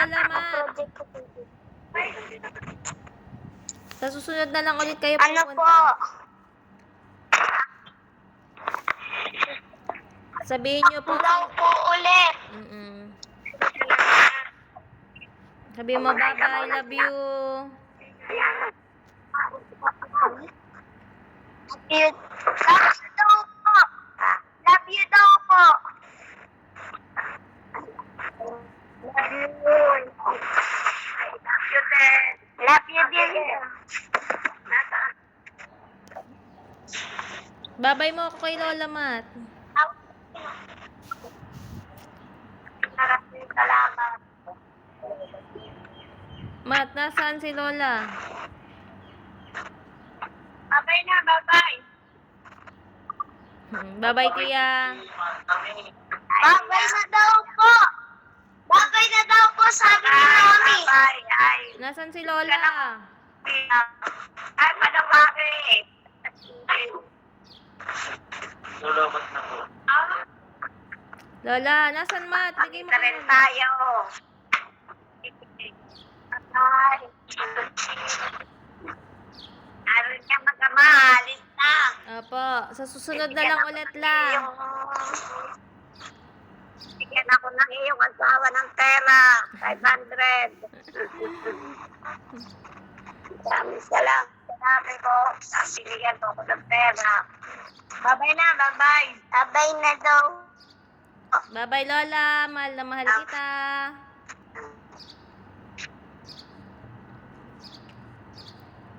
Lola Mat. Sa susunod na lang ulit kayo Ano pupunta. po? Sabihin niyo po. Daw po ulit. Sabihin mo, bye-bye, love you. Love you daw po. Love you daw po. Love you. Love you din. Love you din. Bye-bye mo ako kay Lola Mat. Maraming salamat. Mat, nasaan si Lola? Bye-bye na, bye-bye. Bye-bye, Tia. Bye-bye na daw po. Bye-bye na daw po, sabi ni Mami. Bye-bye. Nasaan si Lola? Ay, panawari. Lulumat na po. Lola, nasaan Mat? Bigay mo Kita rin kay tayo. Ay. Aron niya magkamahalis na. Opo, sa susunod na lang ulit lang. Bigyan ako ng iyong asawa ng pera. 500. Maraming salamat. Sabi ko, sasiligan ko ng pera. Bye-bye na, bye-bye. Bye-bye na daw. Bye-bye, Lola. Mahal na mahal kita.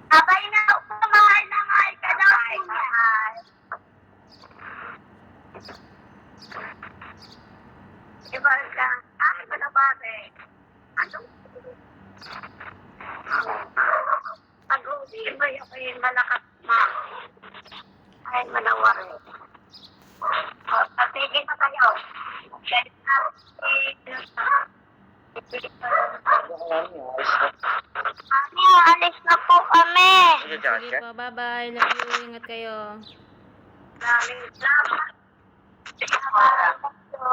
Bye-bye na, mahal na mahal ka daw. Mahal. Diba ka? Ay, manabate. Ano? Pag-uwi mo yung malakas na. Ay, manawari. O, patigil na tayo. Mami, alis na po kami. Sige po, bye-bye. Love you. Ingat kayo. Maraming salamat. Salamat po.